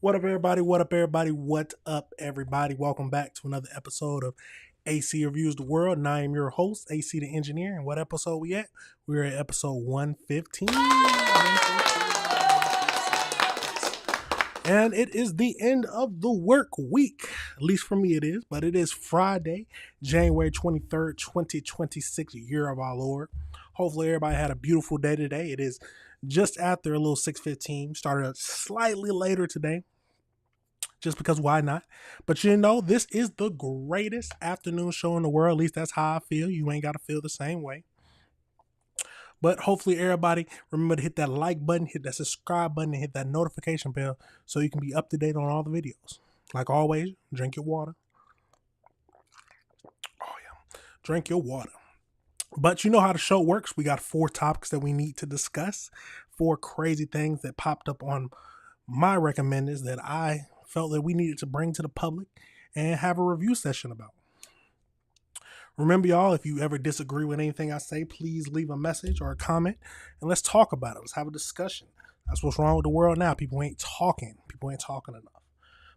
What up, everybody? What up, everybody? What up, everybody? Welcome back to another episode of AC Reviews the World. And I am your host, AC the Engineer. And what episode we at? We're at episode 115. And it is the end of the work week. At least for me it is. But it is Friday, January 23rd, 2026, year of our Lord. Hopefully everybody had a beautiful day today. It is just after a little 6:15. Started slightly later today. Just because why not? But you know, this is the greatest afternoon show in the world. At least that's how I feel. You ain't got to feel the same way. But hopefully everybody remember to hit that like button, hit that subscribe button, and hit that notification bell so you can be up to date on all the videos. Like always, drink your water. Oh yeah, drink your water. But you know how the show works. We got 4 topics that we need to discuss. 4 crazy things that popped up on my recommenders that I felt that we needed to bring to the public and have a review session about. Remember, y'all, if you ever disagree with anything I say, please leave a message or a comment and let's talk about it. Let's have a discussion. That's what's wrong with the world now. People ain't talking. People ain't talking enough.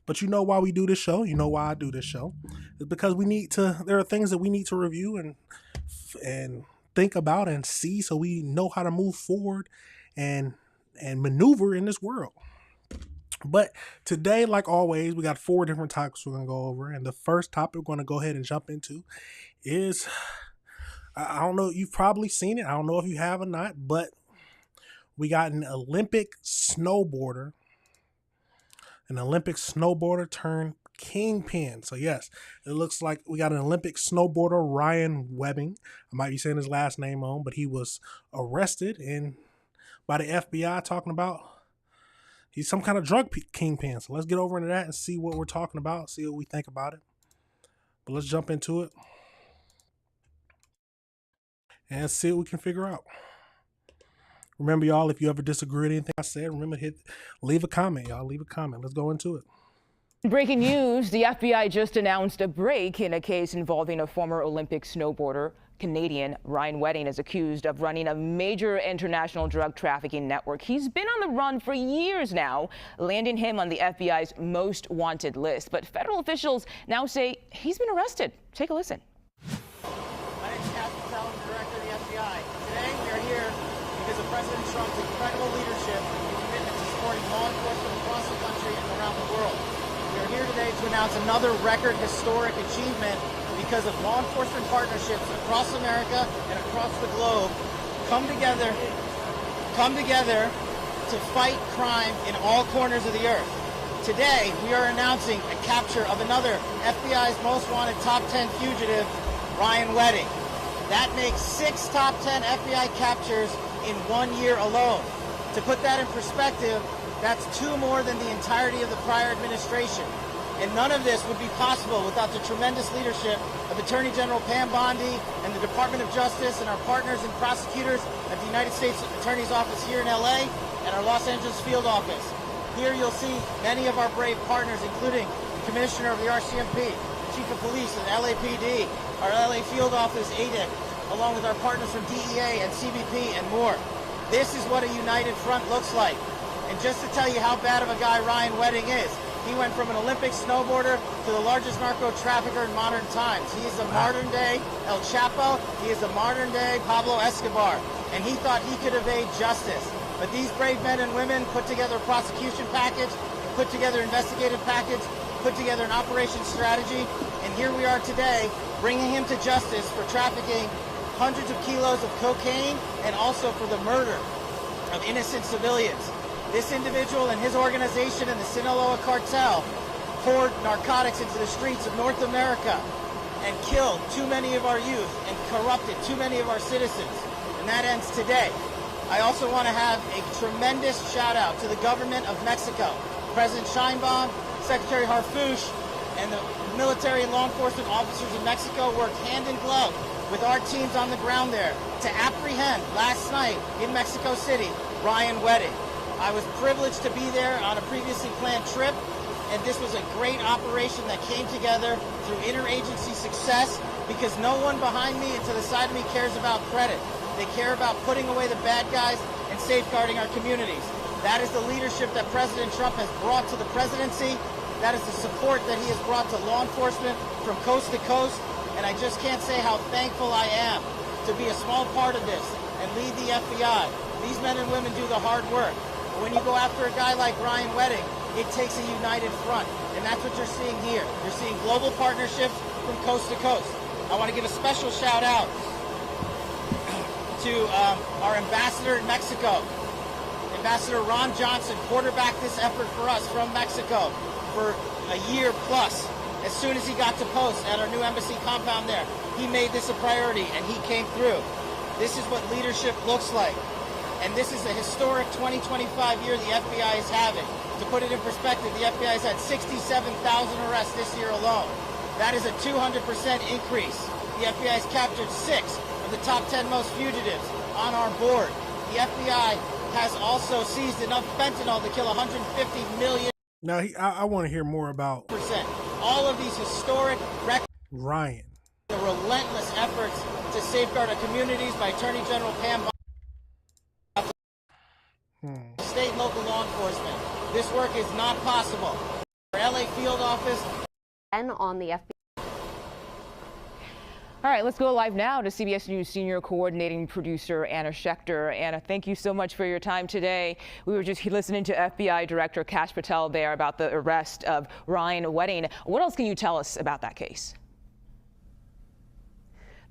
But you know why we do this show? You know why I do this show? It's because there are things that we need to review and think about and see so we know how to move forward and maneuver in this world. But today, like always, we got 4 different topics we're going to go over. And the first topic we're going to go ahead and jump into is, I don't know, you've probably seen it. I don't know if you have or not, but we got an Olympic snowboarder turned kingpin. So yes, it looks like we got an Olympic snowboarder, Ryan Webbing. I might be saying his last name wrong, but he was arrested by the FBI talking about he's some kind of drug kingpin. So let's get over into that and see what we're talking about, see what we think about it. But let's jump into it and see what we can figure out. Remember, y'all, if you ever disagree with anything I said, remember leave a comment, y'all. Leave a comment. Let's go into it. Breaking news, the FBI just announced a break in a case involving a former Olympic snowboarder. Canadian Ryan Wedding is accused of running a major international drug trafficking network. He's been on the run for years now, landing him on the FBI's most wanted list. But federal officials now say he's been arrested. Take a listen. My name is Captain Talon, Director of the FBI. Today we are here because of President Trump's incredible leadership and commitment to supporting law enforcement across the country and around the world. We are here today to announce another record historic achievement because of law enforcement partnerships across America and across the globe come together to fight crime in all corners of the earth. Today, we are announcing a capture of another FBI's most wanted top 10 fugitive, Ryan Wedding. That makes 6 top 10 FBI captures in 1 year alone. To put that in perspective, that's 2 more than the entirety of the prior administration. And none of this would be possible without the tremendous leadership of Attorney General Pam Bondi and the Department of Justice and our partners and prosecutors at the United States Attorney's Office here in LA and our Los Angeles field office. Here you'll see many of our brave partners, including the Commissioner of the RCMP, Chief of Police of LAPD, our LA field office, ADIC, along with our partners from DEA and CBP and more. This is what a united front looks like. And just to tell you how bad of a guy Ryan Wedding is, he went from an Olympic snowboarder to the largest narco trafficker in modern times. He is a modern-day El Chapo. He is a modern-day Pablo Escobar. And he thought he could evade justice. But these brave men and women put together a prosecution package, put together an investigative package, put together an operations strategy, and here we are today bringing him to justice for trafficking hundreds of kilos of cocaine and also for the murder of innocent civilians. This individual and his organization and the Sinaloa cartel poured narcotics into the streets of North America and killed too many of our youth and corrupted too many of our citizens. And that ends today. I also want to have a tremendous shout out to the government of Mexico. President Sheinbaum, Secretary Harfuch, and the military and law enforcement officers in Mexico worked hand in glove with our teams on the ground there to apprehend last night in Mexico City, Ryan Wedding. I was privileged to be there on a previously planned trip, and this was a great operation that came together through interagency success because no one behind me and to the side of me cares about credit. They care about putting away the bad guys and safeguarding our communities. That is the leadership that President Trump has brought to the presidency. That is the support that he has brought to law enforcement from coast to coast. And I just can't say how thankful I am to be a small part of this and lead the FBI. These men and women do the hard work. When you go after a guy like Ryan Wedding, it takes a united front. And that's what you're seeing here. You're seeing global partnerships from coast to coast. I want to give a special shout out to our ambassador in Mexico. Ambassador Ron Johnson quarterbacked this effort for us from Mexico for a year plus. As soon as he got to post at our new embassy compound there, he made this a priority and he came through. This is what leadership looks like. And this is a historic 2025 year the FBI is having. To put it in perspective, the FBI has had 67,000 arrests this year alone. That is a 200% increase. The FBI has captured 6 of the top 10 most fugitives on our board. The FBI has also seized enough fentanyl to kill 150 million. Now, I want to hear more about all of these historic records. Ryan. The relentless efforts to safeguard our communities by Attorney General Pam. State and local law enforcement. This work is not possible. Our LA field office. And on the FBI. All right, let's go live now to CBS News senior coordinating producer Anna Schechter. Anna, thank you so much for your time today. We were just listening to FBI Director Kash Patel there about the arrest of Ryan Wedding. What else can you tell us about that case?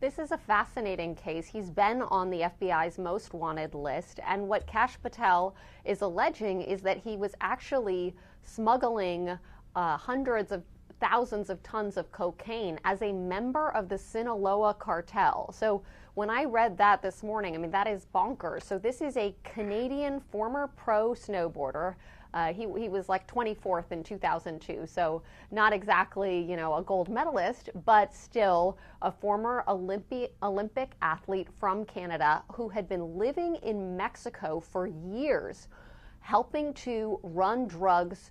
This is a fascinating case. He's been on the FBI's most wanted list, and what Kash Patel is alleging is that he was actually smuggling hundreds of thousands of tons of cocaine as a member of the Sinaloa cartel. So when I read that this morning, I mean, that is bonkers. So this is a Canadian former pro snowboarder. He was like 24th in 2002, so not exactly, you know, a gold medalist, but still a former Olympic athlete from Canada who had been living in Mexico for years, helping to run drugs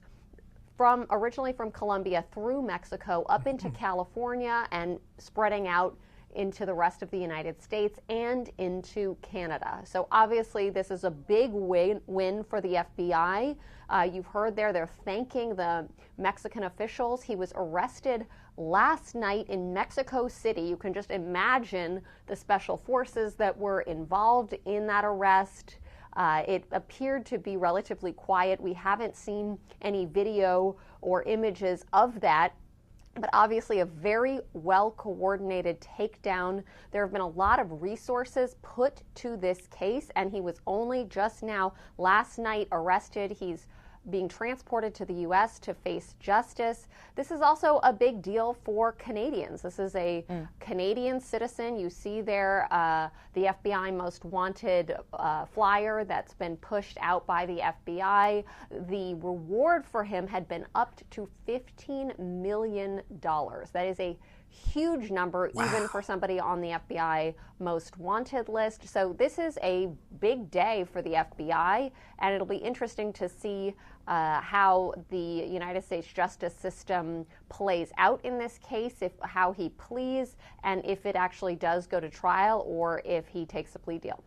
originally from Colombia through Mexico up into California and spreading out into the rest of the United States and into Canada. So obviously this is a big win for the FBI. You've heard they're thanking the Mexican officials. He was arrested last night in Mexico City. You can just imagine the special forces that were involved in that arrest. It appeared to be relatively quiet. We haven't seen any video or images of that. But obviously a very well-coordinated takedown. There have been a lot of resources put to this case, and he was only just now, last night, arrested. He's being transported to the U.S. to face justice. This is also a big deal for Canadians. This is a Canadian citizen. You see there the FBI most wanted flyer that's been pushed out by the FBI. The reward for him had been up to $15 million. That is a huge number, even for somebody on the FBI most wanted list. So this is a big day for the FBI, and it'll be interesting to see how the United States justice system plays out in this case, how he pleads, and if it actually does go to trial or if he takes a plea deal.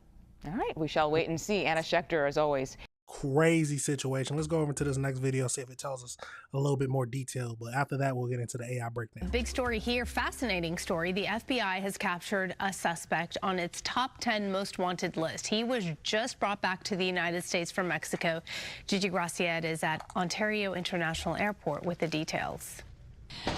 All right, we shall wait and see. Anna Schechter, as always. Crazy situation. Let's go over to this next video, see if it tells us a little bit more detail. But after that, we'll get into the AI breakdown. Big story here, fascinating story. The FBI has captured a suspect on its top 10 most wanted list. He was just brought back to the United States from Mexico. Gigi Graciette is at Ontario International Airport with the details.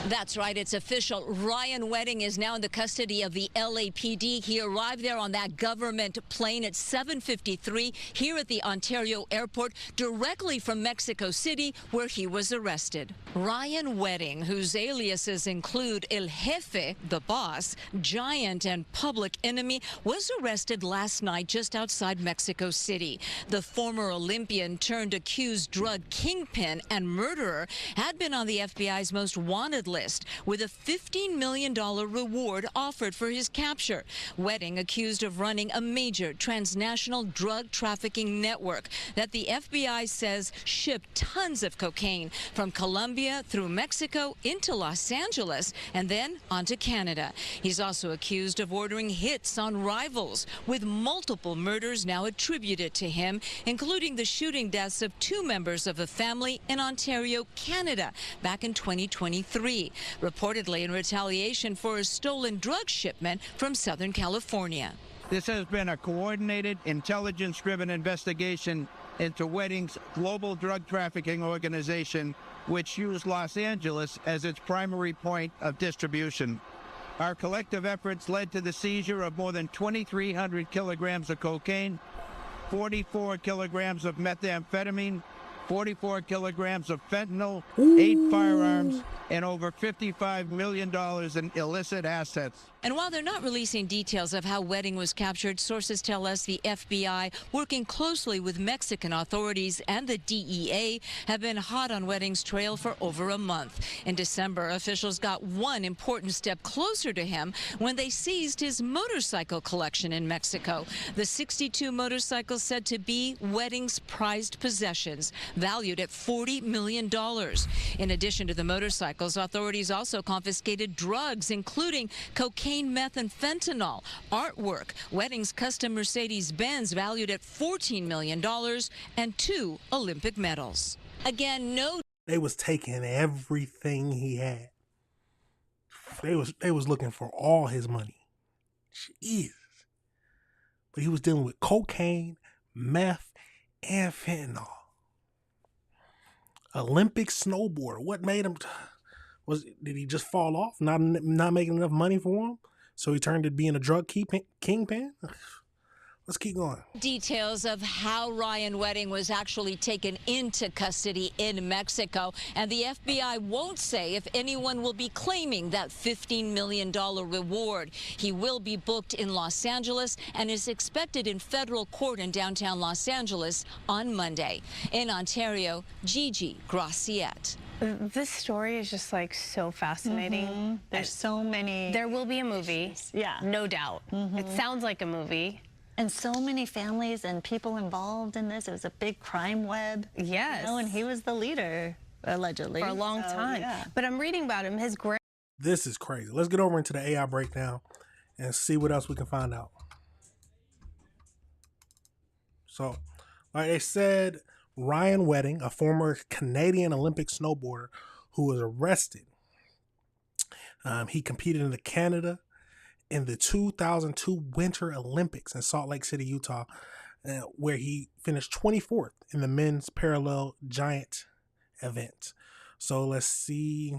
That's right. It's official. Ryan Wedding is now in the custody of the LAPD. He arrived there on that government plane at 7:53 here at the Ontario airport, directly from Mexico City, where he was arrested. Ryan Wedding, whose aliases include El Jefe, the boss, Giant, and Public Enemy, was arrested last night just outside Mexico City. The former Olympian turned accused drug kingpin and murderer had been on the FBI's most wanted wanted list with a $15 million reward offered for his capture. Wedding accused of running a major transnational drug trafficking network that the FBI says shipped tons of cocaine from Colombia through Mexico into Los Angeles and then onto Canada. He's also accused of ordering hits on rivals, with multiple murders now attributed to him, including the shooting deaths of 2 members of a family in Ontario, Canada, back in 2023, reportedly in retaliation for a stolen drug shipment from Southern California. This has been a coordinated, intelligence-driven investigation into Wedding's global drug trafficking organization, which used Los Angeles as its primary point of distribution. Our collective efforts led to the seizure of more than 2,300 kilograms of cocaine, 44 kilograms of methamphetamine, 44 kilograms of fentanyl, 8 firearms, and over $55 million in illicit assets. And while they're not releasing details of how Wedding was captured, sources tell us the FBI, working closely with Mexican authorities and the DEA, have been hot on Wedding's trail for over a month. In December, officials got one important step closer to him when they seized his motorcycle collection in Mexico. The 62 motorcycles said to be Wedding's prized possessions, valued at $40 million. In addition to the motorcycles, authorities also confiscated drugs, including cocaine, meth, and fentanyl, artwork, Wedding's custom Mercedes-Benz valued at $14 million, and 2 Olympic medals. Again, no. They was taking everything he had. They was looking for all his money. Jesus. But he was dealing with cocaine, meth, and fentanyl. Olympic snowboarder. What made him? Did he just fall off? Not making enough money for him? So he turned to being a drug kingpin? Let's keep going. Details of how Ryan Wedding was actually taken into custody in Mexico. And the FBI won't say if anyone will be claiming that $15 million reward. He will be booked in Los Angeles and is expected in federal court in downtown Los Angeles on Monday. In Ontario, Gigi Graciette. This story is just like so fascinating. There's so many. There will be a movie. Yeah. No doubt. It sounds like a movie. And so many families and people involved in this. It was a big crime web. Yes. You know, and he was the leader, allegedly. For a long time. Yeah. But I'm reading about him. His grand. This is crazy. Let's get over into the AI breakdown and see what else we can find out. So, like they said, Ryan Wedding, a former Canadian Olympic snowboarder who was arrested. He competed in Canada in the 2002 Winter Olympics in Salt Lake City, Utah, where he finished 24th in the men's parallel giant event. So let's see.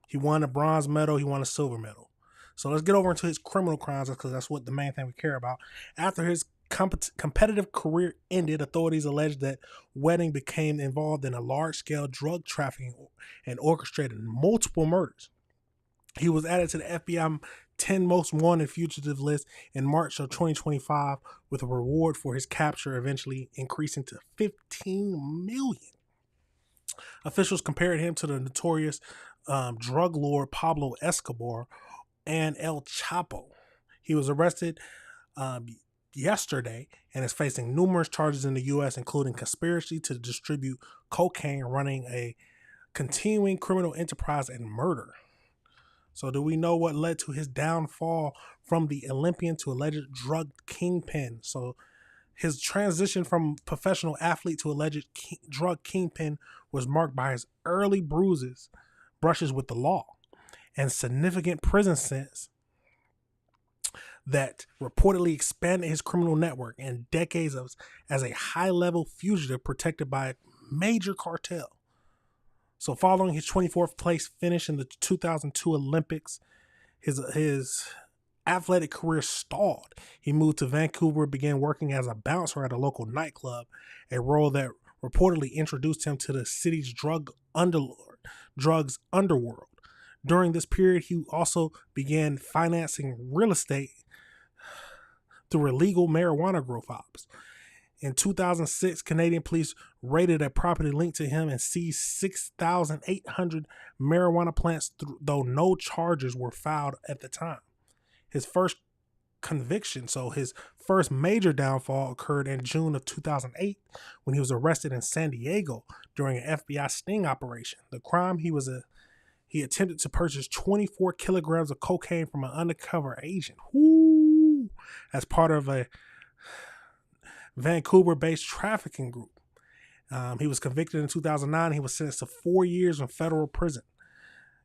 He won a bronze medal. He won a silver medal. So let's get over into his criminal crimes because that's what the main thing we care about. After his competitive career ended, authorities alleged that Wedding became involved in a large-scale drug trafficking and orchestrated multiple murders. He was added to the FBI 10 most wanted fugitive list in March of 2025 with a reward for his capture eventually increasing to $15 million. Officials compared him to the notorious drug lord Pablo Escobar and El Chapo. He was arrested yesterday and is facing numerous charges in the U.S., including conspiracy to distribute cocaine, running a continuing criminal enterprise, and murder. So do we know what led to his downfall from the Olympian to alleged drug kingpin? So his transition from professional athlete to alleged drug kingpin was marked by his early brushes with the law, and significant prison sentence that reportedly expanded his criminal network and decades as a high-level fugitive protected by a major cartel. So following his 24th place finish in the 2002 Olympics, his athletic career stalled. He moved to Vancouver, began working as a bouncer at a local nightclub, a role that reportedly introduced him to the city's drugs underworld. During this period, he also began financing real estate through illegal marijuana growth ops. In 2006, Canadian police raided a property linked to him and seized 6,800 marijuana plants, though no charges were filed at the time. His first conviction, so his first major downfall, occurred in June of 2008 when he was arrested in San Diego during an FBI sting operation. The crime, he attempted to purchase 24 kilograms of cocaine from an undercover agent. Woo! As part of a Vancouver-based trafficking group. He was convicted in 2009. He was sentenced to 4 years in federal prison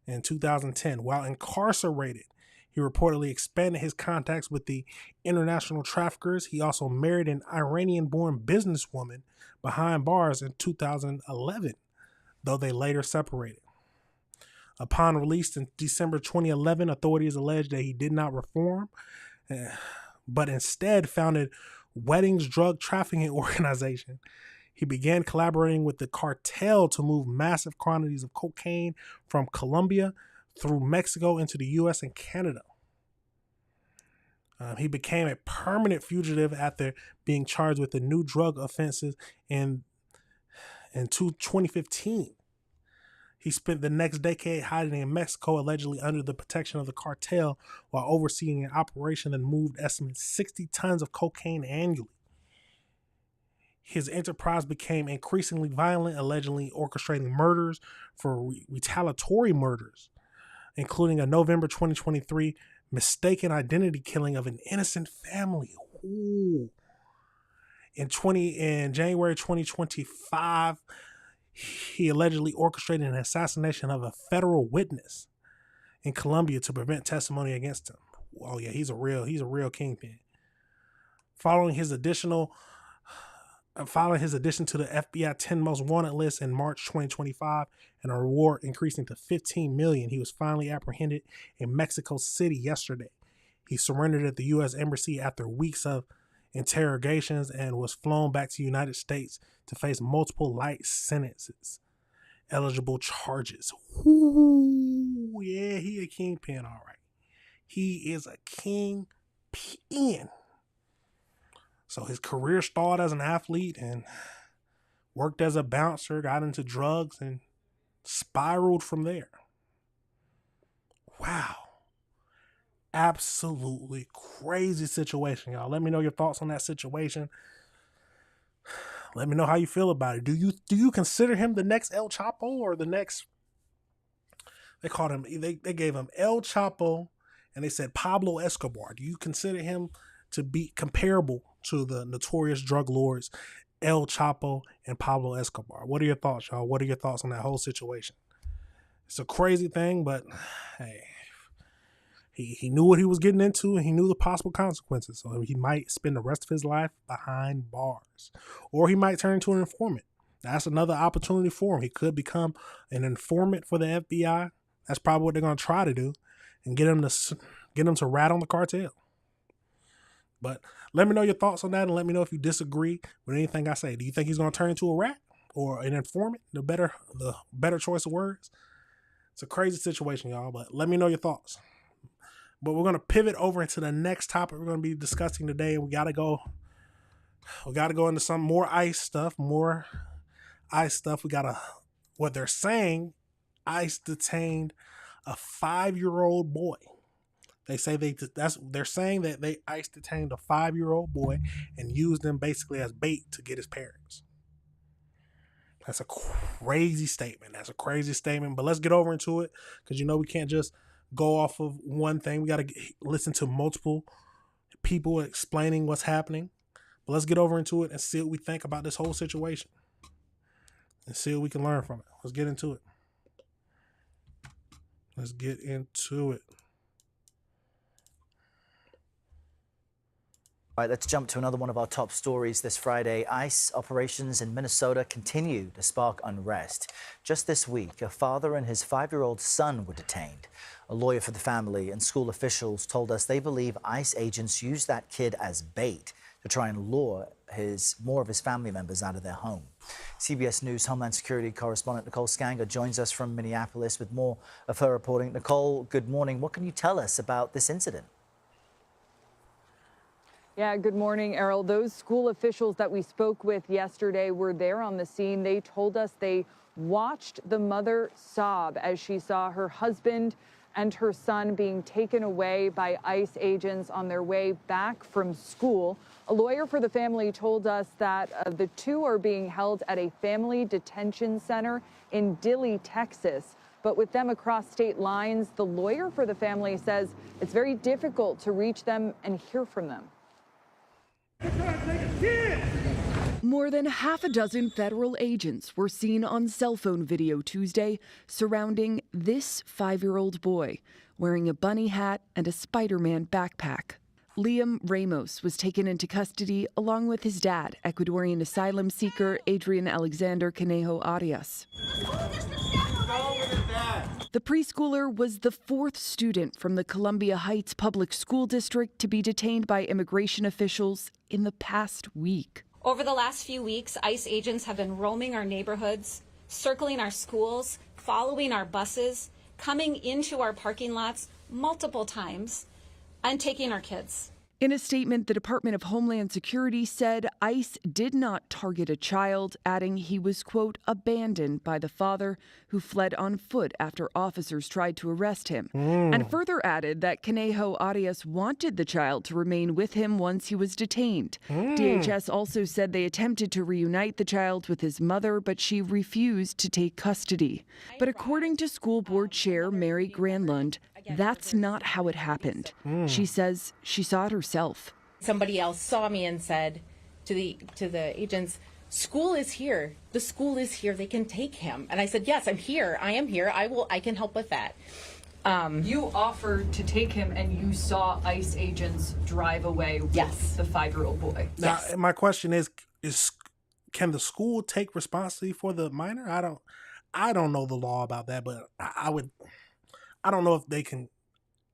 in 2010. While incarcerated, he reportedly expanded his contacts with the international traffickers. He also married an Iranian-born businesswoman behind bars in 2011, though they later separated. Upon release in December 2011, authorities alleged that he did not reform, but instead founded Weddings drug trafficking organization. He began collaborating with the cartel to move massive quantities of cocaine from Colombia through Mexico into the U.S. and Canada. He became a permanent fugitive after being charged with the new drug offenses in 2015. He spent the next decade hiding in Mexico, allegedly under the protection of the cartel, while overseeing an operation that moved estimated 60 tons of cocaine annually. His enterprise became increasingly violent, allegedly orchestrating murders for retaliatory murders, including a November 2023 mistaken identity killing of an innocent family. Ooh. In January 2025, he allegedly orchestrated an assassination of a federal witness in Colombia to prevent testimony against him. Oh yeah, he's a real kingpin. Following his addition to the FBI 10 most wanted list in March 2025 and a reward increasing to $15 million, he was finally apprehended in Mexico City yesterday. He surrendered at the U.S. Embassy after weeks of interrogations and was flown back to the United States to face multiple light sentences. Eligible charges. Ooh, yeah, he a kingpin, all right. He is a kingpin. So his career started as an athlete and worked as a bouncer, got into drugs, and spiraled from there. Wow. Absolutely crazy situation, y'all. Let me know your thoughts on that situation. Let me know how you feel about it. Do you consider him the next El Chapo or the next? They called him. They gave him El Chapo, and they said Pablo Escobar. Do you consider him to be comparable to the notorious drug lords El Chapo and Pablo Escobar? What are your thoughts, y'all? What are your thoughts on that whole situation? It's a crazy thing, but hey. He knew what he was getting into, and he knew the possible consequences. So he might spend the rest of his life behind bars, or he might turn into an informant. That's another opportunity for him. He could become an informant for the FBI. That's probably what they're going to try to do, and get him to rat on the cartel. But let me know your thoughts on that, and let me know if you disagree with anything I say. Do you think he's going to turn into a rat or an informant? The better choice of words. It's a crazy situation, y'all. But let me know your thoughts. But we're going to pivot over into the next topic we're going to be discussing today. We got to go into some more ICE stuff. What they're saying, ICE detained a 5-year-old boy. They're saying that ICE detained a 5-year-old boy and used him basically as bait to get his parents. That's a crazy statement. But let's get over into it, because we can't just go off of one thing. We got to listen to multiple people explaining what's happening. But let's get over into it and see what we think about this whole situation and see what we can learn from it. Let's get into it. All right, let's jump to another one of our top stories this Friday. ICE operations in Minnesota continue to spark unrest. Just this week, a father and his 5-year-old son were detained. A lawyer for the family and school officials told us they believe ICE agents used that kid as bait to try and lure more of his family members out of their home. CBS News Homeland Security correspondent Nicole Skanger joins us from Minneapolis with more of her reporting. Nicole, good morning. What can you tell us about this incident? Yeah, good morning, Errol. Those school officials that we spoke with yesterday were there on the scene. They told us they watched the mother sob as she saw her husband and her son being taken away by ICE agents on their way back from school. A lawyer for the family told us that the two are being held at a family detention center in Dilley, Texas. But with them across state lines, the lawyer for the family says it's very difficult to reach them and hear from them. More than half a dozen federal agents were seen on cell phone video Tuesday surrounding this 5-year-old boy wearing a bunny hat and a Spider-Man backpack. Liam Ramos was taken into custody along with his dad, Ecuadorian asylum seeker Adrian Alexander Conejo Arias. The preschooler was the 4th student from the Columbia Heights Public School District to be detained by immigration officials in the past week. Over the last few weeks, ICE agents have been roaming our neighborhoods, circling our schools, following our buses, coming into our parking lots multiple times, and taking our kids. In a statement, the Department of Homeland Security said ICE did not target a child, adding he was, quote, abandoned by the father who fled on foot after officers tried to arrest him, and further added that Conejo Arias wanted the child to remain with him once he was detained. DHS also said they attempted to reunite the child with his mother, but she refused to take custody. But according to school board chair Mary Granlund, that's not how it happened. She says she saw it herself. Somebody else saw me and said to the agents, "School is here. The school is here. They can take him." And I said, "Yes, I'm here. I am here. I can help with that." You offered to take him, and you saw ICE agents drive away with the 5-year-old boy. Now, my question is can the school take responsibility for the minor? I don't know the law about that, but I don't know if they can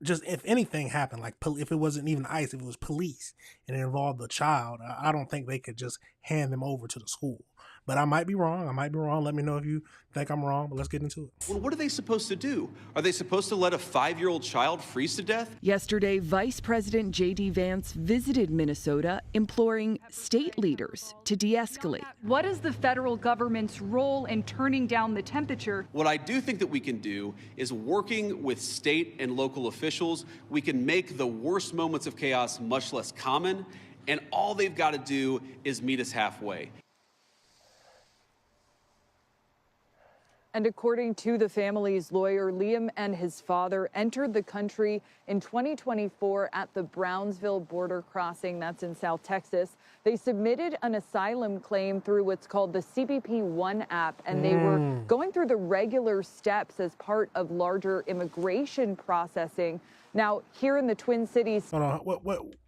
just, if anything happened, like if it wasn't even ICE, if it was police and it involved the child, I don't think they could just hand them over to the school. But I might be wrong. Let me know if you think I'm wrong, but let's get into it. Well, what are they supposed to do? Are they supposed to let a 5-year-old child freeze to death? Yesterday, Vice President J.D. Vance visited Minnesota, imploring state leaders to de-escalate. What is the federal government's role in turning down the temperature? What I do think that we can do is, working with state and local officials, we can make the worst moments of chaos much less common, and all they've got to do is meet us halfway. And according to the family's lawyer, Liam and his father entered the country in 2024 at the Brownsville border crossing. That's in South Texas. They submitted an asylum claim through what's called the CBP One app, and they were going through the regular steps as part of larger immigration processing. Now, here in the Twin Cities. Hold on.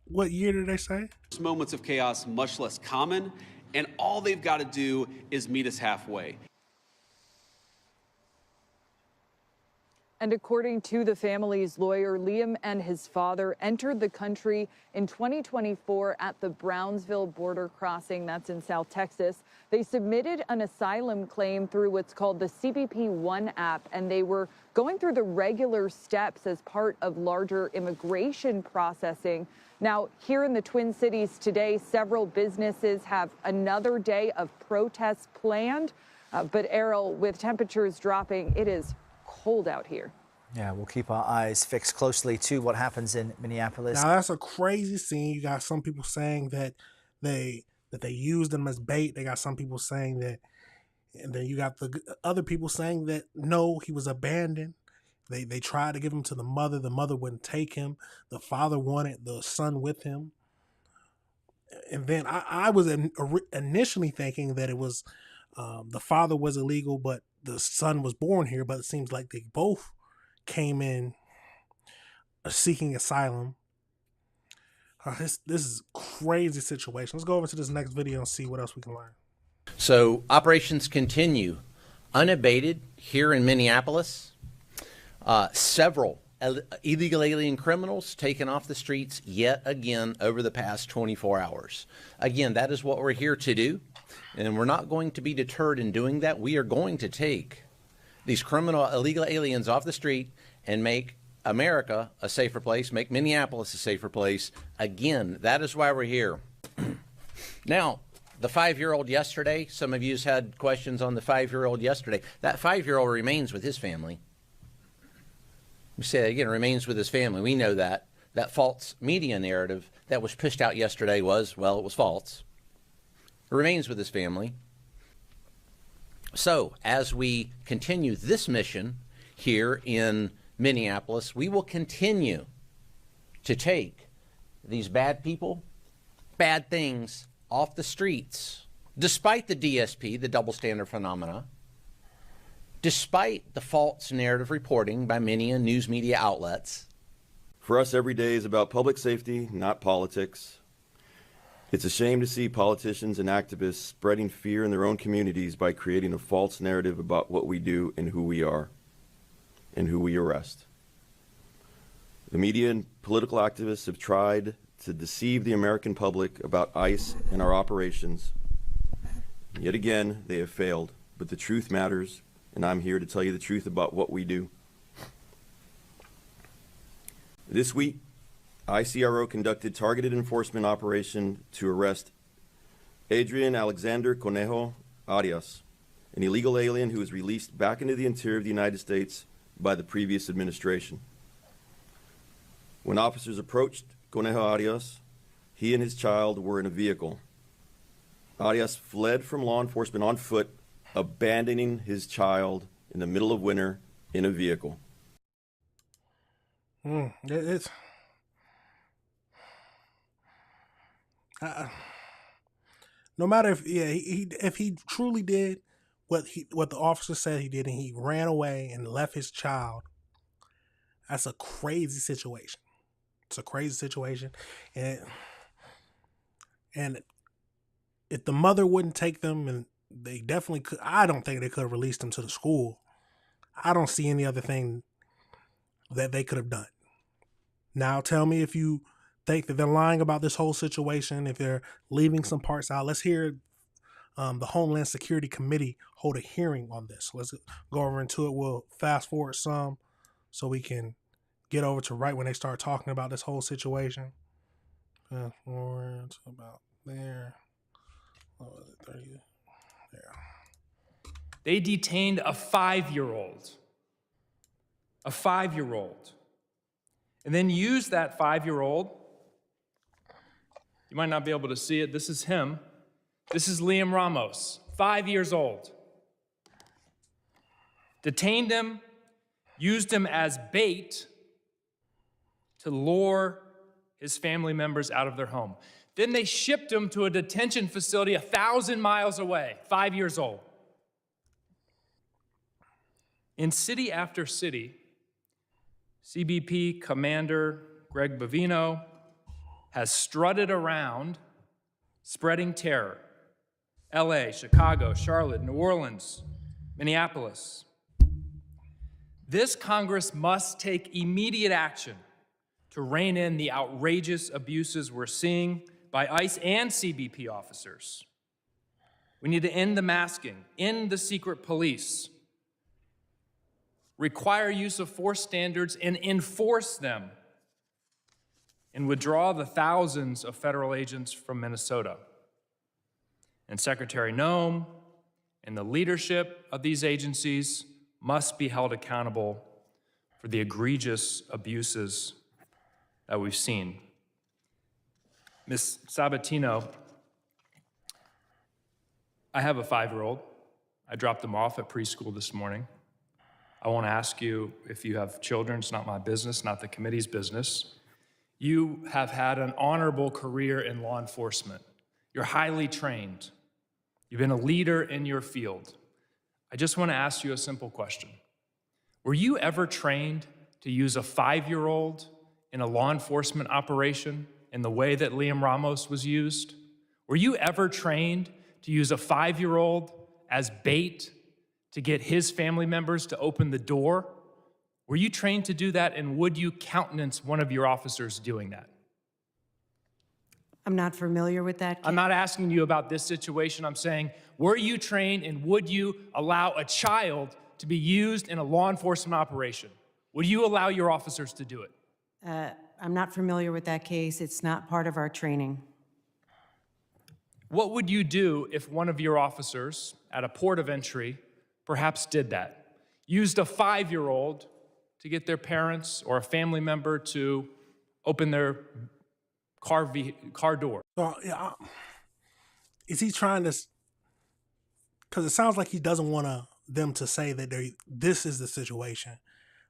What year did they say? Moments of chaos much less common, and all they've got to do is meet us halfway. And according to the family's lawyer, Liam and his father entered the country in 2024 at the Brownsville border crossing. That's in South Texas. They submitted an asylum claim through what's called the CBP One app, and they were going through the regular steps as part of larger immigration processing. Now, here in the Twin Cities today, several businesses have another day of protests planned. But Errol, with temperatures dropping, it is cold out here. Yeah, we'll keep our eyes fixed closely to what happens in Minneapolis. Now, that's a crazy scene. You got some people saying that they used them as bait. They got some people saying that, and then you got the other people saying that no, he was abandoned. They tried to give him to the mother. The mother wouldn't take him. The father wanted the son with him. And then I was initially thinking that it was the father was illegal, but the son was born here. But it seems like they both came in seeking asylum. This is a crazy situation. Let's go over to this next video and see what else we can learn. So operations continue unabated here in Minneapolis. Several illegal alien criminals taken off the streets yet again over the past 24 hours. Again, that is what we're here to do, and we're not going to be deterred in doing that. We are going to take these illegal aliens off the street and make America a safer place, make Minneapolis a safer place. Again, that is why we're here. Now, the 5-year-old yesterday, some of you had questions on the 5-year-old yesterday. That 5-year-old remains with his family. We say that again, remains with his family. We know that. That false media narrative that was pushed out yesterday was, well, it was false. It remains with his family. So, as we continue this mission here in Minneapolis, we will continue to take these bad people, bad things off the streets, despite the DSP, the double standard phenomena, despite the false narrative reporting by many news media outlets. For us, every day is about public safety, not politics. It's a shame to see politicians and activists spreading fear in their own communities by creating a false narrative about what we do and who we are and who we arrest. The media and political activists have tried to deceive the American public about ICE and our operations. Yet again, they have failed, but the truth matters, and I'm here to tell you the truth about what we do. This week, ICRO conducted targeted enforcement operation to arrest Adrian Alexander Conejo Arias, an illegal alien who was released back into the interior of the United States by the previous administration. When officers approached Conejo Arias, he and his child were in a vehicle. Arias fled from law enforcement on foot, abandoning his child in the middle of winter in a vehicle. It's no matter if he truly did what the officer said he did, and he ran away and left his child, that's a crazy situation. It's a crazy situation, and if the mother wouldn't take them, and they definitely could, I don't think they could have released them to the school. I don't see any other thing that they could have done. Now, tell me if you think that they're lying about this whole situation, if they're leaving some parts out. Let's hear the Homeland Security Committee hold a hearing on this. Let's go over into it. We'll fast forward some so we can get over to right when they start talking about this whole situation. Fast forward to about there. What was it, 30? There. They detained a 5-year-old. A 5-year-old. And then used that 5-year-old. You might not be able to see it. This is him. This is Liam Ramos, 5 years old. Detained him, used him as bait to lure his family members out of their home. Then they shipped him to a detention facility 1,000 miles away, 5 years old. In city after city, CBP Commander Greg Bovino has strutted around spreading terror. LA, Chicago, Charlotte, New Orleans, Minneapolis. This Congress must take immediate action to rein in the outrageous abuses we're seeing by ICE and CBP officers. We need to end the masking, end the secret police, require use of force standards and enforce them, and withdraw the thousands of federal agents from Minnesota. And Secretary Noem and the leadership of these agencies must be held accountable for the egregious abuses that we've seen. Ms. Sabatino, I have a 5-year-old. I dropped them off at preschool this morning. I won't ask you if you have children. It's not my business, not the committee's business. You have had an honorable career in law enforcement. You're highly trained. You've been a leader in your field. I just want to ask you a simple question. Were you ever trained to use a 5-year-old in a law enforcement operation in the way that Liam Ramos was used? Were you ever trained to use a 5-year-old as bait to get his family members to open the door? Were you trained to do that, and would you countenance one of your officers doing that? I'm not familiar with that. I'm not asking you about this situation. I'm saying, were you trained, and would you allow a child to be used in a law enforcement operation? Would you allow your officers to do it? I'm not familiar with that case. It's not part of our training. What would you do if one of your officers at a port of entry perhaps did that? Used a 5-year-old to get their parents or a family member to open their car door? Is he trying to, because it sounds like he doesn't want them to say that this is the situation,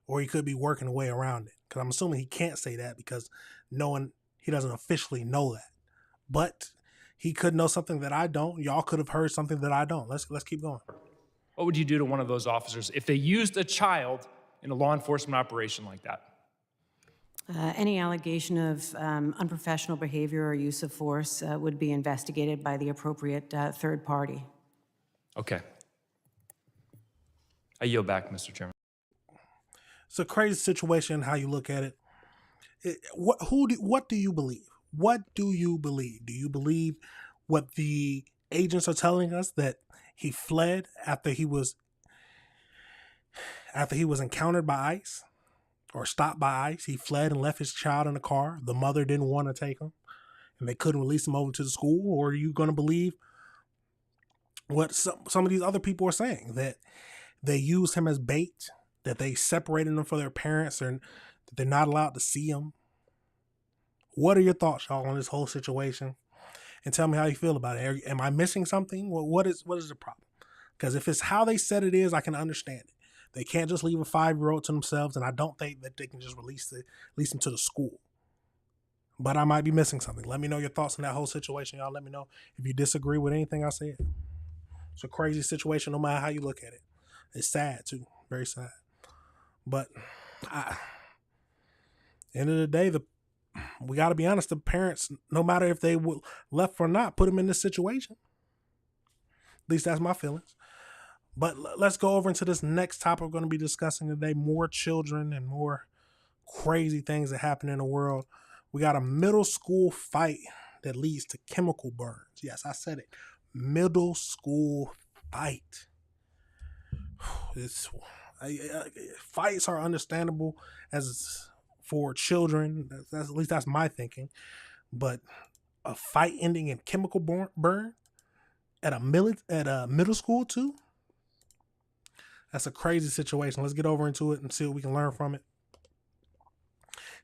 or he could be working a way around it. Because I'm assuming he can't say that because he doesn't officially know that. But he could know something that I don't. Y'all could have heard something that I don't. Let's keep going. What would you do to one of those officers if they used a child in a law enforcement operation like that? Any allegation of unprofessional behavior or use of force would be investigated by the appropriate third party. Okay. I yield back, Mr. Chairman. It's a crazy situation how you look at it. What do you believe? What do you believe? Do you believe what the agents are telling us, that he fled after he was encountered by ICE or stopped by ICE? He fled and left his child in the car. The mother didn't want to take him and they couldn't release him over to the school. Or are you going to believe what some of these other people are saying, that they used him as bait, that they separated him from their parents, and that they're not allowed to see him? What are your thoughts, y'all, on this whole situation? And tell me how you feel about it. Am I missing something? What is the problem? Because if it's how they said it is, I can understand it. They can't just leave a 5-year-old to themselves, and I don't think that they can just release him to the school. But I might be missing something. Let me know your thoughts on that whole situation, y'all. Let me know if you disagree with anything I said. It's a crazy situation, no matter how you look at it. It's sad, too. Very sad. But end of the day, we got to be honest, the parents, no matter if they were left or not, put them in this situation. At least that's my feelings. But let's go over into this next topic we're going to be discussing today. More children and more crazy things that happen in the world. We got a middle school fight that leads to chemical burns. Yes, I said it. Middle school fight. Fights are understandable as for children. At least that's my thinking. But a fight ending in chemical burn at a middle school too? That's a crazy situation. Let's get over into it and see what we can learn from it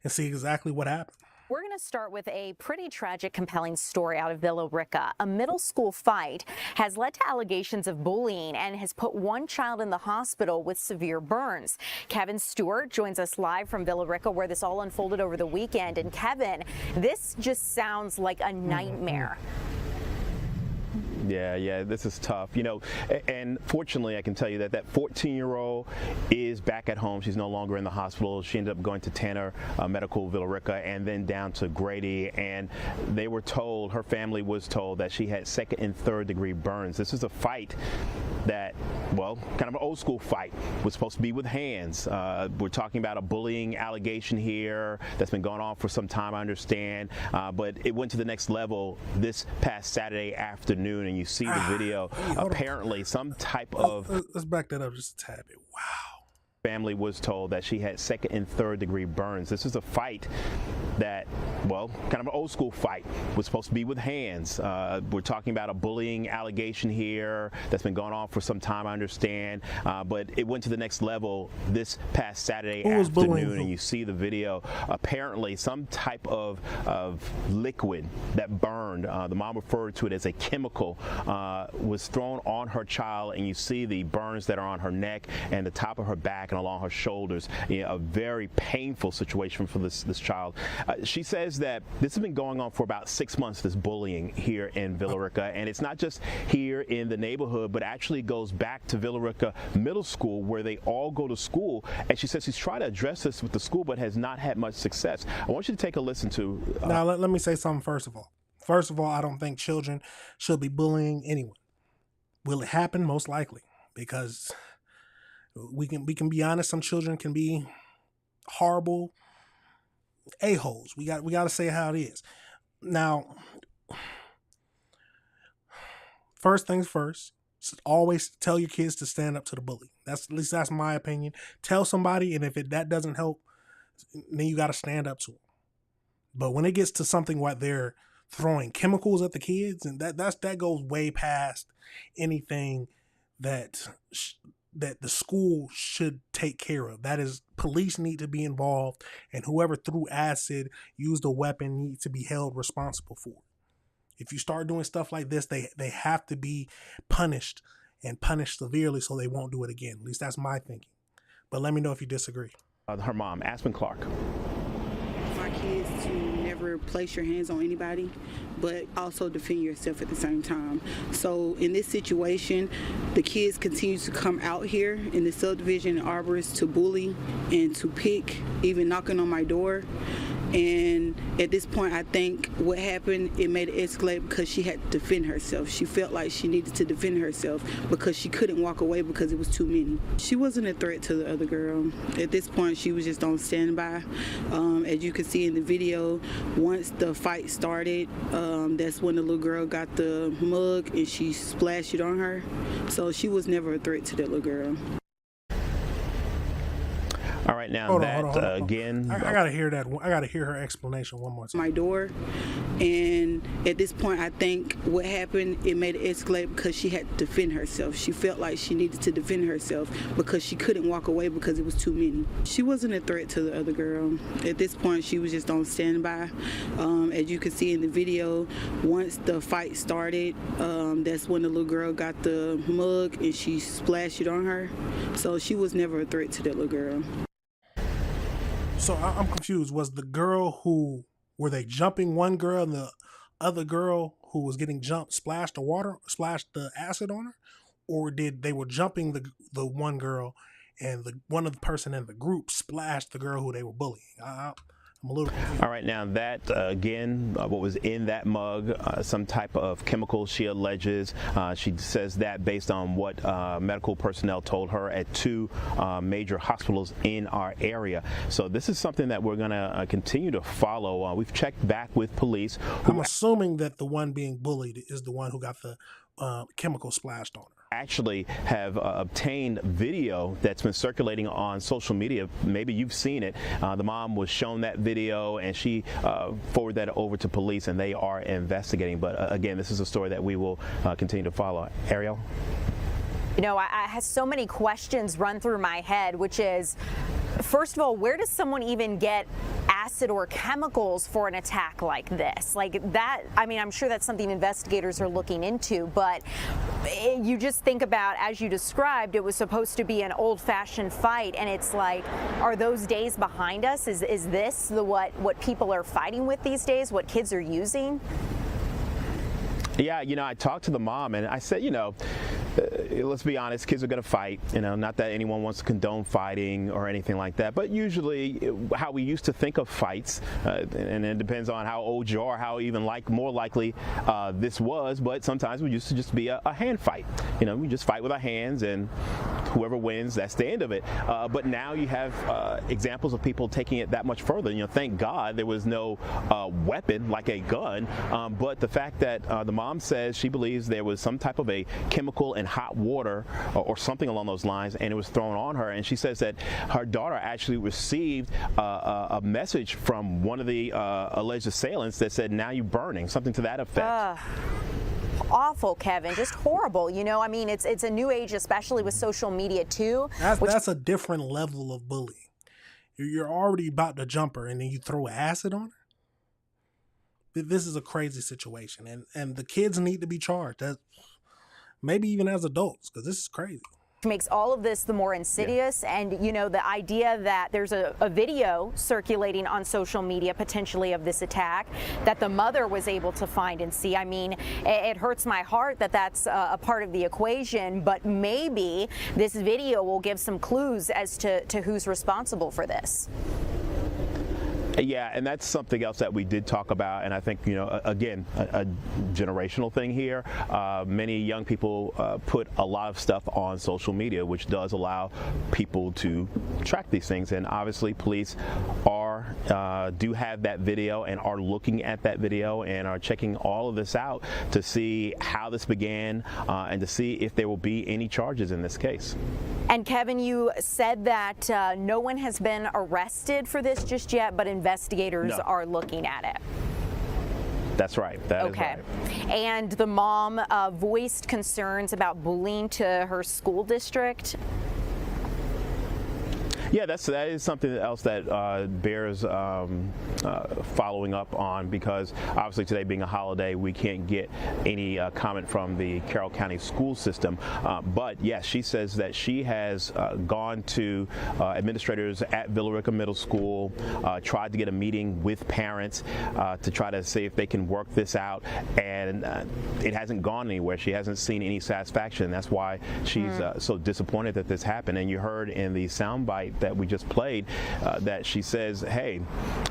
and see exactly what happened. We're going to start with a pretty tragic, compelling story out of Villa Rica. A middle school fight has led to allegations of bullying and has put one child in the hospital with severe burns. Kevin Stewart joins us live from Villa Rica, where this all unfolded over the weekend. And Kevin, this just sounds like a nightmare. Yeah, this is tough. And fortunately, I can tell you that 14-year-old is back at home. She's no longer in the hospital. She ended up going to Tanner Medical Villa Rica and then down to Grady. And they were told, her family was told, that she had 2nd and 3rd degree burns. This is a fight that, well, kind of an old school fight. Was supposed to be with hands. We're talking about a bullying allegation here that's been going on for some time, I understand. But it went to the next level this past Saturday afternoon. And you see the video. Apparently, some type of... Let's back that up just a tad bit. Wow. Family was told that she had 2nd and 3rd degree burns. This is a fight that, well, kind of an old school fight. Was supposed to be with hands. We're talking about a bullying allegation here that's been going on for some time, I understand. But it went to the next level this past Saturday afternoon. And you see the video. Apparently, some type of liquid that burned, the mom referred to it as a chemical, was thrown on her child. And you see the burns that are on her neck and the top of her back and along her shoulders. A very painful situation for this child. She says that this has been going on for about 6 months, this bullying here in Villa Rica. And it's not just here in the neighborhood, but actually goes back to Villa Rica Middle School, where they all go to school. And she says she's tried to address this with the school, but has not had much success. I want you to take a listen to... Now, let me say something first of all. First of all, I don't think children should be bullying anyone. Will it happen? Most likely. Because... We can be honest, some children can be horrible a-holes. We got to say how it is. Now, first things first, Always tell your kids to stand up to the bully. At least that's my opinion. Tell somebody, and if that doesn't help, then you got to stand up to them. But when it gets to something where they're throwing chemicals at the kids, and that goes way past anything that the school should take care of. That is, police need to be involved, and whoever threw acid, used a weapon, needs to be held responsible for it. If you start doing stuff like this, they have to be punished, and punished severely so they won't do it again. At least that's my thinking. But let me know if you disagree. Her mom, Aspen Clark. My kids to never place your hands on anybody, but also defend yourself at the same time. So in this situation, the kids continue to come out here in the subdivision and arbors to bully and to pick, even knocking on my door. And at this point, I think what happened, it made it escalate because she had to defend herself. She felt like she needed to defend herself because she couldn't walk away because it was too many. She wasn't a threat to the other girl. At this point, she was just on standby. As you can see in the video, once the fight started, that's when the little girl got the mug and she splashed it on her. So she was never a threat to that little girl. All right, now Hold on. again. I gotta hear that. I gotta hear her explanation one more time. My door, and at this point, I think what happened, it made it escalate because she had to defend herself. She felt like she needed to defend herself because she couldn't walk away because it was too many. She wasn't a threat to the other girl. At this point, she was just on standby. As you can see in the video, once the fight started, that's when the little girl got the mug and she splashed it on her. So she was never a threat to that little girl. So I'm confused. Was the girl were they jumping one girl and the other girl who was getting jumped splashed the acid on her? Or did they were jumping the one girl and one of the person in the group splashed the girl who they were bullying? I'm a little confused. All right, now that, again, what was in that mug, some type of chemical, she alleges. She says that based on what medical personnel told her at 2 major hospitals in our area. So this is something that we're going to continue to follow. We've checked back with police. I'm assuming that the one being bullied is the one who got the chemical splashed on her. Actually have obtained video that's been circulating on social media. Maybe you've seen it. The mom was shown that video and she forwarded that over to police and they are investigating. But again, this is a story that we will continue to follow. Ariel? You know, I have so many questions run through my head, which is, first of all, where does someone even get acid or chemicals for an attack like this? Like that, I mean, I'm sure that's something investigators are looking into, but you just think about, as you described, it was supposed to be an old-fashioned fight, and it's like, are those days behind us? Is this what people are fighting with these days, what kids are using? Yeah, you know, I talked to the mom and I said, you know, let's be honest, kids are going to fight, you know, not that anyone wants to condone fighting or anything like that, but usually how we used to think of fights, and it depends on how old you are, how even more likely this was, but sometimes we used to just be a hand fight. You know, we just fight with our hands and whoever wins, that's the end of it. But now you have examples of people taking it that much further. You know, thank God there was no weapon like a gun, but the fact that the mom says she believes there was some type of a chemical in hot water or something along those lines, and it was thrown on her. And she says that her daughter actually received a message from one of the alleged assailants that said, "Now you're burning," something to that effect. Awful, Kevin, just horrible. You know, I mean, it's a new age, especially with social media too. That's a different level of bullying. You're already about to jump her and then you throw acid on her. This is a crazy situation, and the kids need to be charged, maybe even as adults, because this is crazy. Makes all of this the more insidious. Yeah. And you know, the idea that there's a video circulating on social media potentially of this attack that the mother was able to find and see. I mean, it hurts my heart that that's a part of the equation, but maybe this video will give some clues as to who's responsible for this. Yeah, and that's something else that we did talk about, and I think, you know, again, a generational thing here. Many young people put a lot of stuff on social media, which does allow people to track these things, and obviously police are do have that video and are looking at that video and are checking all of this out to see how this began and to see if there will be any charges in this case. And Kevin, you said that no one has been arrested for this just yet, but investigators are looking at it. That's right. That is right. And the mom voiced concerns about bullying to her school district. Yeah, that is something else that bears following up on, because obviously today being a holiday, we can't get any comment from the Carroll County school system. But yes, she says that she has gone to administrators at Villa Rica Middle School, tried to get a meeting with parents to try to see if they can work this out, and it hasn't gone anywhere. She hasn't seen any satisfaction. That's why she's so disappointed that this happened. And you heard in the soundbite that we just played that she says, hey,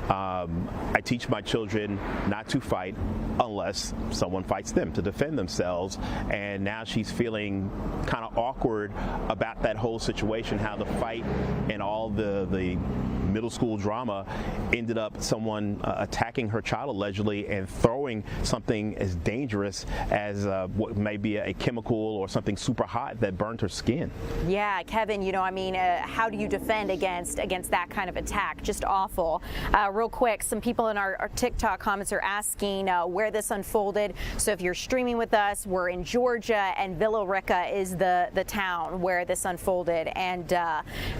I teach my children not to fight unless someone fights them, to defend themselves. And now she's feeling kind of awkward about that whole situation, how the fight and all the middle school drama ended up someone attacking her child allegedly and throwing something as dangerous as what may be a chemical or something super hot that burned her skin. Yeah, Kevin, you know, I mean, how do you defend against that kind of attack? Just awful. Real quick, some people in our TikTok comments are asking where this unfolded. So if you're streaming with us, we're in Georgia, and Villa Rica is the town where this unfolded. And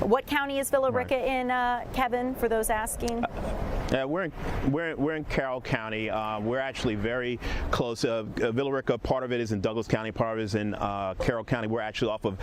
what county is Villa Rica in, Kevin, for those asking? We're in Carroll County. We're actually very close. Villa Rica, part of it is in Douglas County, part of it is in Carroll County. We're actually off of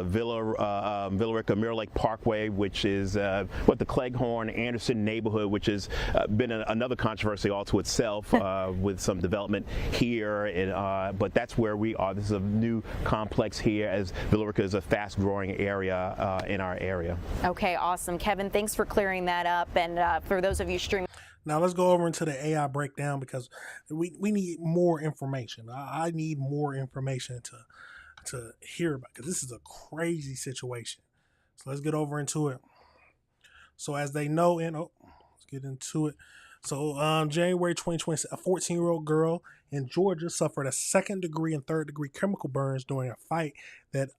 Villa Rica Mirror Lake Parkway, which is the Cleghorn Anderson neighborhood, which has been another controversy all to itself with some development here. But that's where we are. This is a new complex here, as Villa Rica is a fast-growing area in our area. Okay, awesome. Kevin, thanks for clearing that up. And for those of you streaming. Now let's go over into the AI breakdown, because we need more information. I need more information to hear about, because this is a crazy situation. So let's get over into it. So as they know, let's get into it. So January 2020, a 14-year-old girl in Georgia suffered a 2nd-degree and 3rd-degree chemical burns during a fight that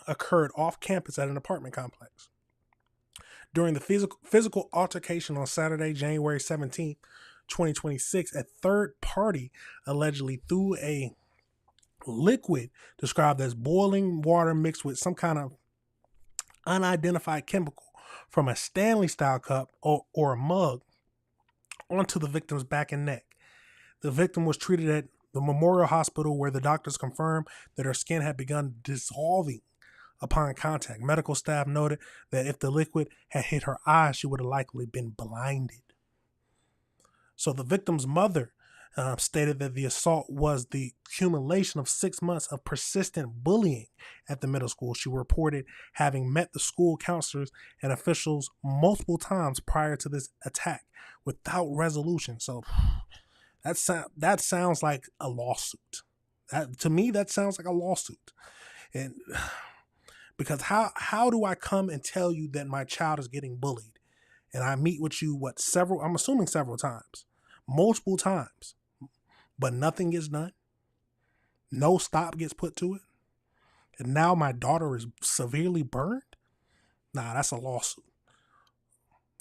occurred off campus at an apartment complex. During the physical altercation on Saturday, January 17th, 2026, a third party allegedly threw a liquid described as boiling water mixed with some kind of unidentified chemical from a Stanley-style cup or a mug onto the victim's back and neck. The victim was treated at the Memorial Hospital, where the doctors confirmed that her skin had begun dissolving upon contact. Medical staff noted that if the liquid had hit her eyes, she would have likely been blinded. So the victim's mother stated that the assault was the accumulation of 6 months of persistent bullying at the middle school. She reported having met the school counselors and officials multiple times prior to this attack without resolution. So that sounds like a lawsuit. To me, that sounds like a lawsuit. And because how do I come and tell you that my child is getting bullied, and I meet with you I'm assuming several times, multiple times, but nothing gets done? No stop gets put to it, and now my daughter is severely burned? Nah, that's a lawsuit.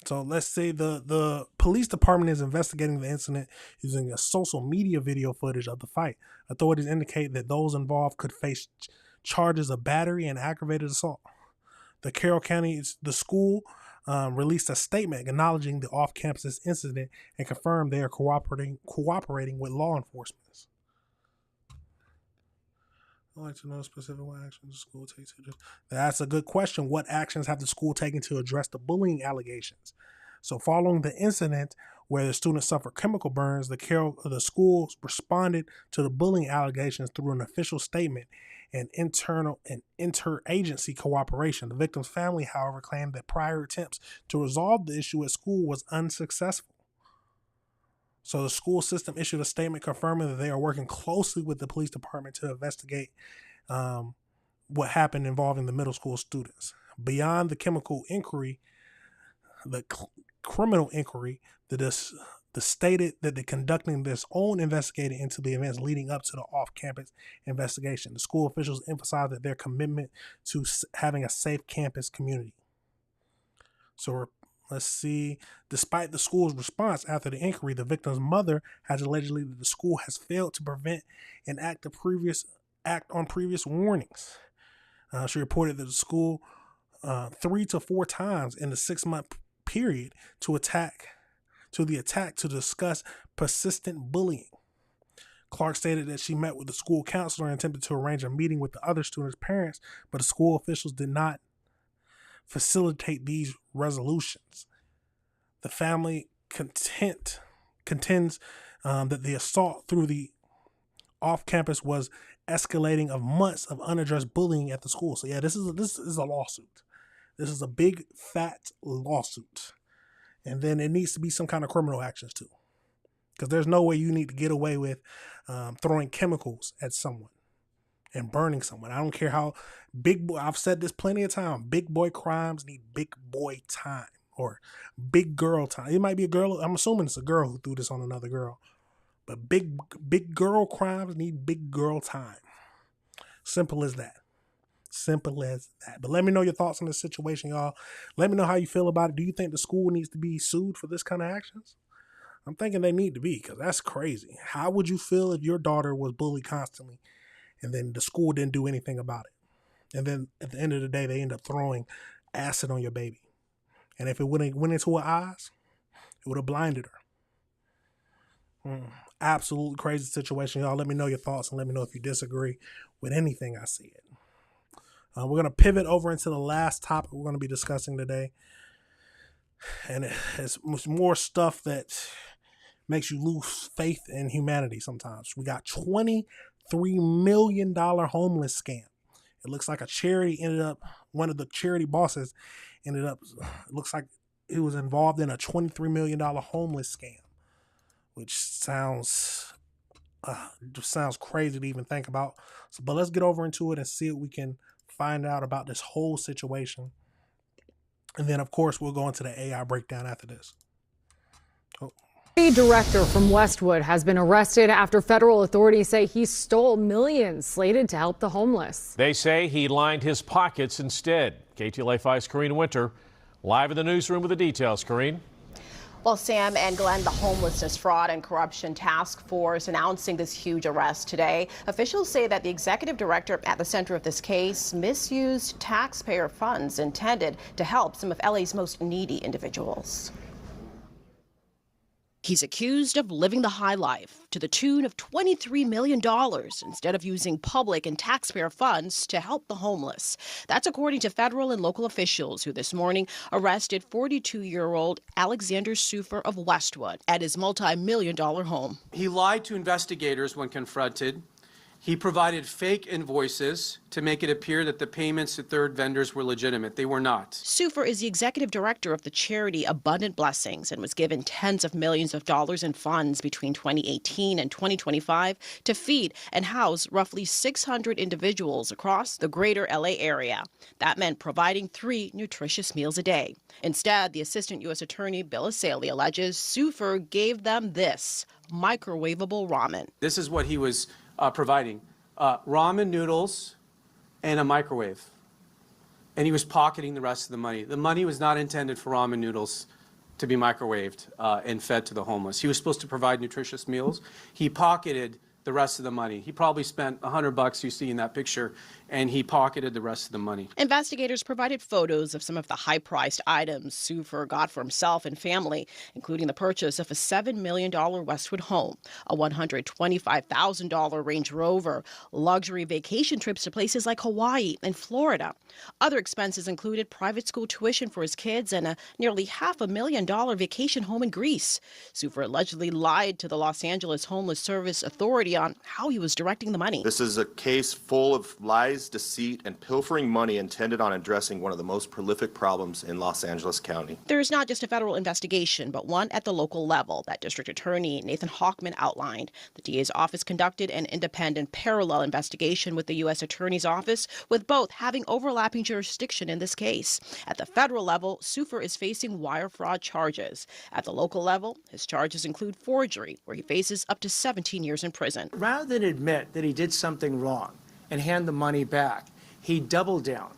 So let's say the police department is investigating the incident using a social media video footage of the fight. Authorities indicate that those involved could face charges of battery and aggravated assault. The Carroll County, the school released a statement acknowledging the off-campus incident and confirmed they are cooperating with law enforcement. I'd like to know specific what actions the school takes to address. That's a good question. What actions have the school taken to address the bullying allegations? So following the incident where the students suffered chemical burns, the school responded to the bullying allegations through an official statement and interagency cooperation. The victim's family, however, claimed that prior attempts to resolve the issue at school was unsuccessful. So the school system issued a statement confirming that they are working closely with the police department to investigate what happened involving the middle school students. Beyond the chemical inquiry, the criminal inquiry, the stated that they're conducting this own investigation into the events leading up to the off-campus investigation. The school officials emphasized that their commitment to having a safe campus community. So let's see. Despite the school's response after the inquiry, the victim's mother has allegedly that the school has failed to prevent an act on previous warnings. She reported that the school 3 to 4 times in the 6-month period to discuss persistent bullying. Clark stated that she met with the school counselor and attempted to arrange a meeting with the other students' parents, but the school officials did not facilitate these resolutions. The family contends that the assault through the off-campus was escalating of months of unaddressed bullying at the school. So yeah, this is a lawsuit. This is a big fat lawsuit. And then it needs to be some kind of criminal actions too. Because there's no way you need to get away with throwing chemicals at someone and burning someone. I don't care how big boy, I've said this plenty of times, big boy crimes need big boy time or big girl time. It might be a girl. I'm assuming it's a girl who threw this on another girl. But big girl crimes need big girl time. Simple as that. Simple as that. But let me know your thoughts on this situation, y'all. Let me know how you feel about it. Do you think the school needs to be sued for this kind of actions? I'm thinking they need to be, because that's crazy. How would you feel if your daughter was bullied constantly and then the school didn't do anything about it? And then at the end of the day, they end up throwing acid on your baby. And if it went into her eyes, it would have blinded her. Absolutely crazy situation, y'all. Let me know your thoughts and let me know if you disagree with anything I said. We're going to pivot over into the last topic we're going to be discussing today. And it's more stuff that makes you lose faith in humanity sometimes. We got $23 million homeless scam. It looks like a charity one of the charity bosses it looks like he was involved in a $23 million homeless scam, which sounds crazy to even think about. But let's get over into it and see what we can find out about this whole situation. And then, of course, we'll go into the AI breakdown after this. A director from Westwood has been arrested after federal authorities say he stole millions slated to help the homeless. They say he lined his pockets instead. KTLA 5's Corrine Winter live in the newsroom with the details. Corrine. Well, Sam and Glenn, the Homelessness Fraud and Corruption Task Force announcing this huge arrest today. Officials say that the executive director at the center of this case misused taxpayer funds intended to help some of LA's most needy individuals. He's accused of living the high life to the tune of $23 million instead of using public and taxpayer funds to help the homeless. That's according to federal and local officials who this morning arrested 42-year-old Alexander Sufer of Westwood at his multi-million-dollar home. He lied to investigators when confronted. He provided fake invoices to make it appear that the payments to third vendors were legitimate. They were not. Sufer is the executive director of the charity Abundant Blessings and was given tens of millions of dollars in funds between 2018 and 2025 to feed and house roughly 600 individuals across the greater LA area. That meant providing 3 nutritious meals a day. Instead, the assistant U.S. attorney Bill Asaley alleges Sufer gave them this microwavable ramen. This is what he was providing ramen noodles and a microwave. And he was pocketing the rest of the money. The money was not intended for ramen noodles to be microwaved and fed to the homeless. He was supposed to provide nutritious meals. He pocketed the rest of the money. He probably spent $100 you see in that picture, and he pocketed the rest of the money. Investigators provided photos of some of the high-priced items Sufer got for himself and family, including the purchase of a $7 million Westwood home, a $125,000 Range Rover, luxury vacation trips to places like Hawaii and Florida. Other expenses included private school tuition for his kids and a nearly $500,000 vacation home in Greece. Sufer allegedly lied to the Los Angeles Homeless Service Authority clarity on how he was directing the money. This is a case full of lies, deceit, and pilfering money intended on addressing one of the most prolific problems in Los Angeles County. There is not just a federal investigation, but one at the local level that District Attorney Nathan Hochman outlined. The DA's office conducted an independent parallel investigation with the U.S. Attorney's Office, with both having overlapping jurisdiction in this case. At the federal level, Sufer is facing wire fraud charges. At the local level, his charges include forgery, where he faces up to 17 years in prison. Rather than admit that he did something wrong and hand the money back, he doubled down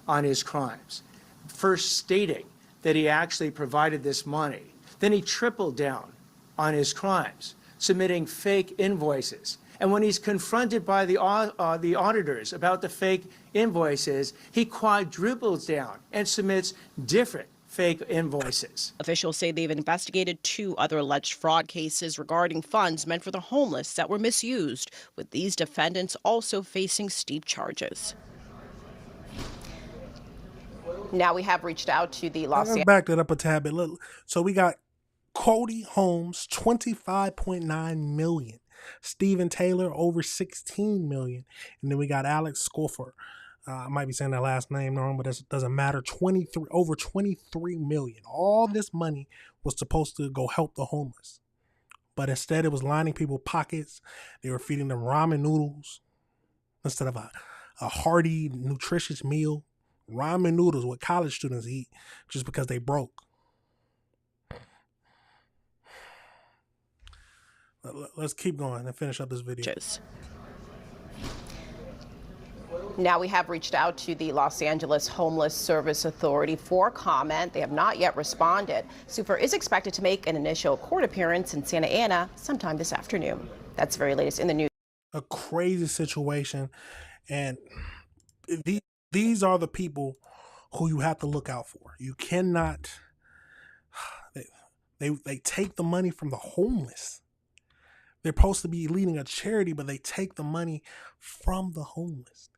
on his crimes, first stating that he actually provided this money. Then he tripled down on his crimes, submitting fake invoices. And when he's confronted by the auditors about the fake invoices, he quadruples down and submits different fake invoices. Officials say they've investigated 2 other alleged fraud cases regarding funds meant for the homeless that were misused, with these defendants also facing steep charges. Now we have reached out to the Los Angeles. Back that up a tad bit. Look, so we got Cody Holmes, $25.9 million. Stephen Taylor, over $16 million. And then we got Alex Scoffer. I might be saying that last name wrong, but it doesn't matter. Over $23 million. All this money was supposed to go help the homeless, but instead it was lining people's pockets. They were feeding them ramen noodles instead of a hearty, nutritious meal. Ramen noodles, what college students eat, just because they broke. Let's keep going and finish up this video. Now we have reached out to the Los Angeles Homeless Service Authority for comment. They have not yet responded. Sufer is expected to make an initial court appearance in Santa Ana sometime this afternoon. That's the very latest in the news. A crazy situation, and these are the people who you have to look out for. You cannot. They take the money from the homeless. They're supposed to be leading a charity, but they take the money from the homeless.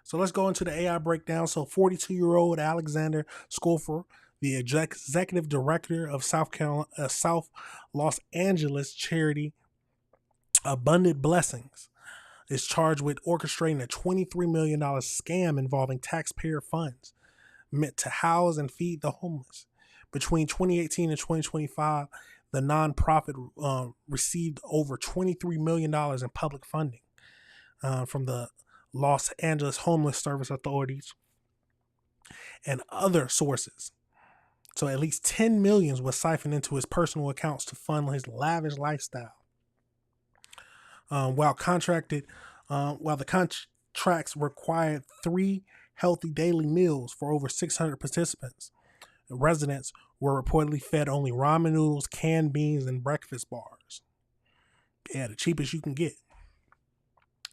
So let's go into the AI breakdown. So 42-year-old Alexander Scoffer, the executive director of South Los Angeles charity Abundant Blessings, is charged with orchestrating a $23 million scam involving taxpayer funds meant to house and feed the homeless. Between 2018 and 2025, the nonprofit received over $23 million in public funding from the Los Angeles Homeless Service Authorities and other sources. So at least $10 million was siphoned into his personal accounts to fund his lavish lifestyle. While the contracts required 3 healthy daily meals for over 600 participants, residents were reportedly fed only ramen noodles, canned beans, and breakfast bars. Yeah, the cheapest you can get.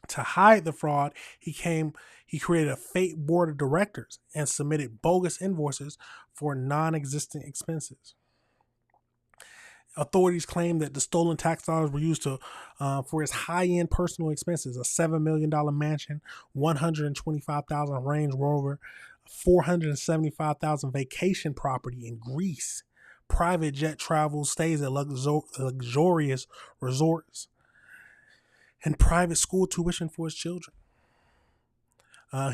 To hide the fraud, he created a fake board of directors and submitted bogus invoices for non-existent expenses. Authorities claim that the stolen tax dollars were used for his high-end personal expenses: a $7 million mansion, $125,000 Range Rover, $475,000 vacation property in Greece, private jet travel, stays at luxurious resorts, and private school tuition for his children.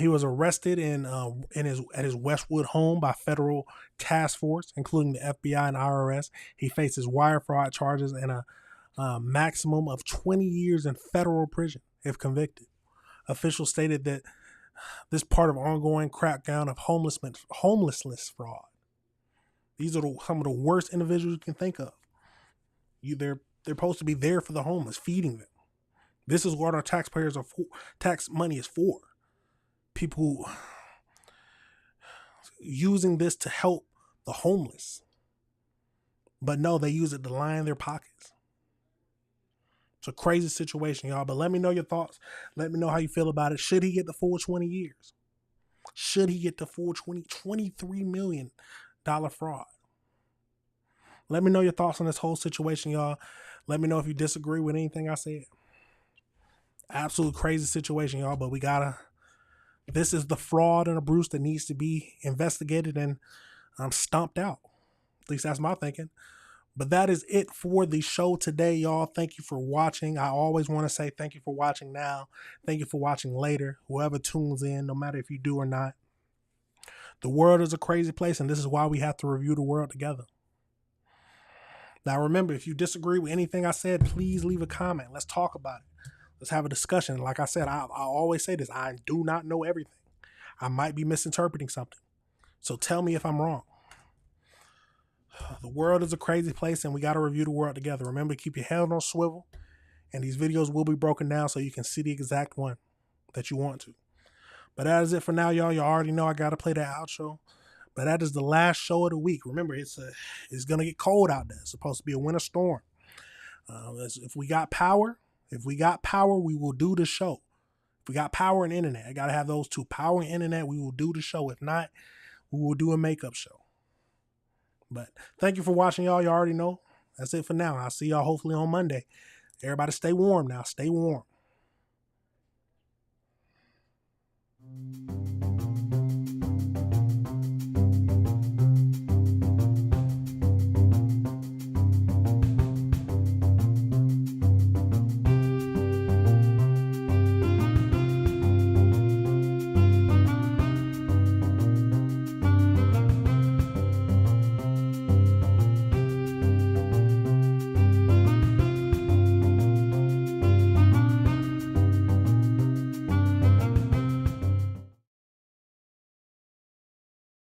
He was arrested at his Westwood home by federal task force, including the FBI and IRS. He faces wire fraud charges and a maximum of 20 years in federal prison if convicted. Officials stated that this part of ongoing crackdown of homelessness fraud. These are some of the worst individuals you can think of. They're supposed to be there for the homeless, feeding them. This is what our taxpayers are for. Tax money is for. People using this to help the homeless. But no, they use it to line their pockets. It's a crazy situation, y'all. But let me know your thoughts. Let me know how you feel about it. Should he get the full 20 years? Should he get the full $23 million fraud? Let me know your thoughts on this whole situation, y'all. Let me know if you disagree with anything I said. Absolute crazy situation, y'all. But this is the fraud and abuse that needs to be investigated and stomped out. At least that's my thinking. But that is it for the show today, y'all. Thank you for watching. I always want to say thank you for watching now. Thank you for watching later. Whoever tunes in, no matter if you do or not. The world is a crazy place, and this is why we have to review the world together. Now, remember, if you disagree with anything I said, please leave a comment. Let's talk about it. Let's have a discussion. Like I said, I always say this. I do not know everything. I might be misinterpreting something. So tell me if I'm wrong. The world is a crazy place, and we got to review the world together. Remember to keep your head on swivel, and these videos will be broken down so you can see the exact one that you want to. But that is it for now, y'all. You already know I got to play that outro. But that is the last show of the week. Remember, it's going to get cold out there. It's supposed to be a winter storm. If we got power, we will do the show. If we got power and internet, I got to have those two. Power and internet, we will do the show. If not, we will do a makeup show. But thank you for watching, y'all. You already know. That's it for now. I'll see y'all hopefully on Monday. Everybody stay warm now. Stay warm.